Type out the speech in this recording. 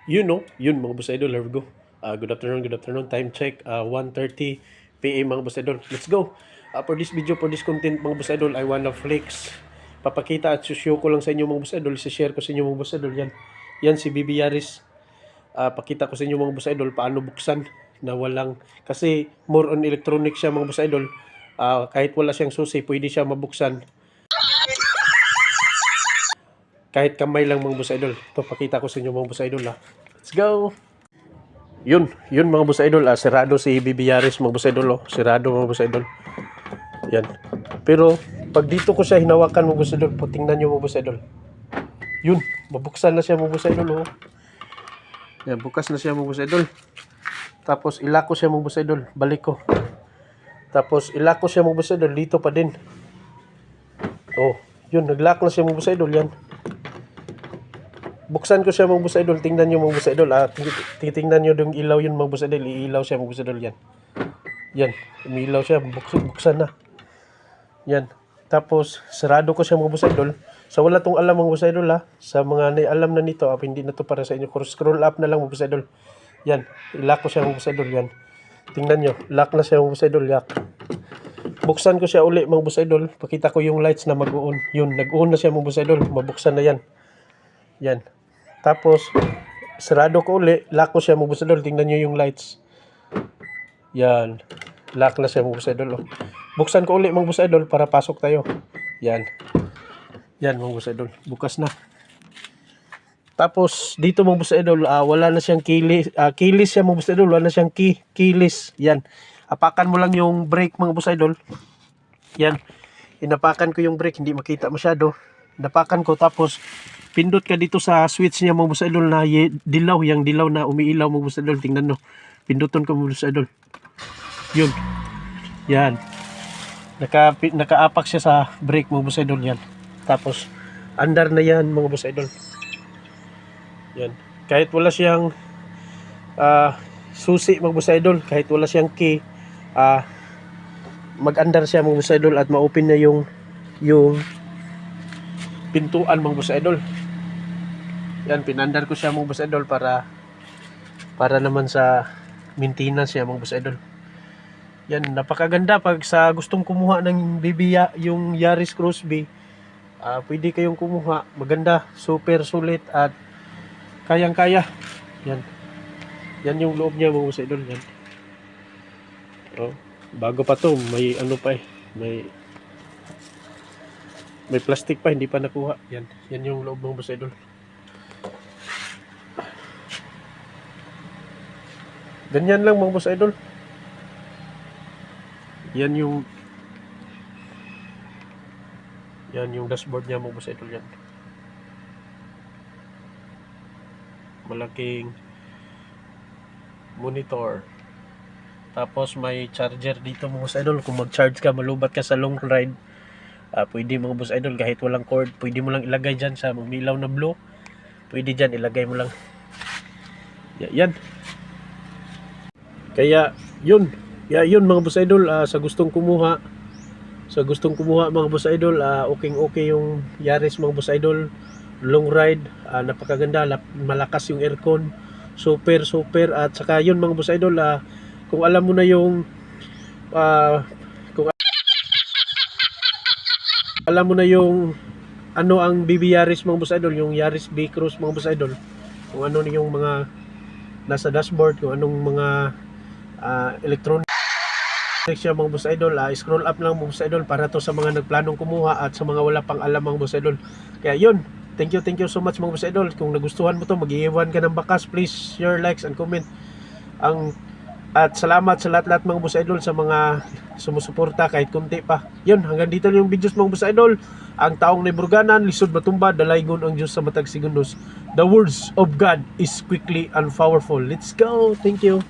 Yun mga boss idol, here we go. Good afternoon. Time check, 1:30 PM mga boss idol. Let's go. For this video, for this content mga boss idol, I wanna flex. Papakita at susyo ko lang sa inyo mga boss idol. I-share ko sa inyo mga boss idol. Yan si BB Yaris. Pakita ko sa inyo mga boss idol paano buksan na walang, kasi more on electronic siya mga boss idol. Kahit wala siyang susi, pwede siya mabuksan. Kahit kamay lang mga boss idol. Ito, pakita ko sa inyo mga boss idol ha. Let's go! Yun mga boss idol. Sirado si BB Yaris mga boss idol. Sirado mga boss idol. Yan. Pero, pag dito ko siya hinawakan mga boss idol, tingnan nyo mga boss idol. Yun, mabuksan na siya mga boss idol. Yan, bukas na siya mga boss idol. Tapos, ilako siya mga boss idol. Balik ko. Tapos, ilako siya mga boss idol. Dito pa din. Yun, naglock na siya mga boss idol. Yan. Buksan ko siya mga boss idol. Tingnan nyo mga boss idol. Titingnan nyo yung ilaw yun mga boss idol. Iilaw siya mga boss idol. Yan. Umilaw siya. Buksan na. Yan. Tapos, sarado ko siya mga boss idol. So, wala tong alam mga boss idol Sa mga alam na nito, hindi na to para sa inyo. Scroll up na lang mga boss idol. Yan. Ilock ko siya mga boss idol. Yan. Tingnan nyo. Lock na siya mga boss idol. Lock. Buksan ko siya uli mga boss idol. Pakita ko yung lights na mag-on. Yun. Nag-on na siya mga boss idol. Mabuksan na yan. Yan. Tapos, sarado ko uli. Lock ko siya mga boss idol. Tingnan nyo yung lights. Yan. Lock na siya mga boss idol. Buksan ko uli mga boss idol para pasok tayo. Yan. Yan mga boss idol. Bukas na. Tapos, dito mga boss idol, wala na siyang keyless. Keyless siya mga boss idol. Wala na siyang keyless. Yan. Apakan mo lang yung brake mga boss idol. Yan. Inapakan ko yung brake. Hindi makita masyado. Inapakan ko. Tapos, pindot ka dito sa switch niya mga boss idol na dilaw. Yung dilaw na umiilaw mga boss idol. Tingnan mo. Pinduton ko mga boss idol. Yun. Yan. Nakaapak siya sa brake mga boss idol. Yan. Tapos, under na yan mga boss idol. Yan. Kahit wala siyang susi mga boss idol. Kahit wala siyang key. Mag-under siya mga boss idol. At ma-open na yung pintuan mga boss idol. Yan, pinandar ko siya mga boss idol para naman sa maintenance siya mga boss idol. Yan, napakaganda pag sa gustong kumuha ng yung Yaris Crossby. Pwede kayong kumuha. Maganda, super sulit at kayang-kaya. Yan. Yan yung loob niya mga boss idol. Yan. Bago pa to, may ano pa may plastic pa, hindi pa nakuha. Yan yung loob ng boss idol. Ganyan lang mga boss idol. Yan yung dashboard niya mga boss idol. Yan. Malaking monitor. Tapos may charger dito mga boss idol. Kung mag-charge ka, malubat ka sa long ride, pwede mga boss idol kahit walang cord, pwede mo lang ilagay dyan sa umilaw na blue. Pwede dyan, ilagay mo lang. Yan. Kaya yun mga boss idol, sa gustong kumuha mga boss idol, okay yung Yaris mga boss idol. Long ride, napakaganda, malakas yung aircon, super at saka yun mga boss idol, kung alam mo na yung ano ang BB Yaris mga boss idol, yung Yaris B-Cross mga boss idol, kung ano yung mga nasa dashboard, kung anong mga electronic siya mga boss idol, scroll up lang mga boss idol para to sa mga nagplanong kumuha at sa mga wala pang alam mga boss idol. Kaya yun, thank you so much mga boss idol. Kung nagustuhan mo to, mag-iwan ka ng bakas, please share, likes and comment. At salamat sa lahat mga boss idol sa mga sumusuporta kahit kunti pa. Yun, hanggang dito yung videos mga boss idol. Ang taong naiburganan, lisod matumba, dalaygon ang Diyos sa matag segundos. The words of God is quickly and powerful. Let's go. Thank you.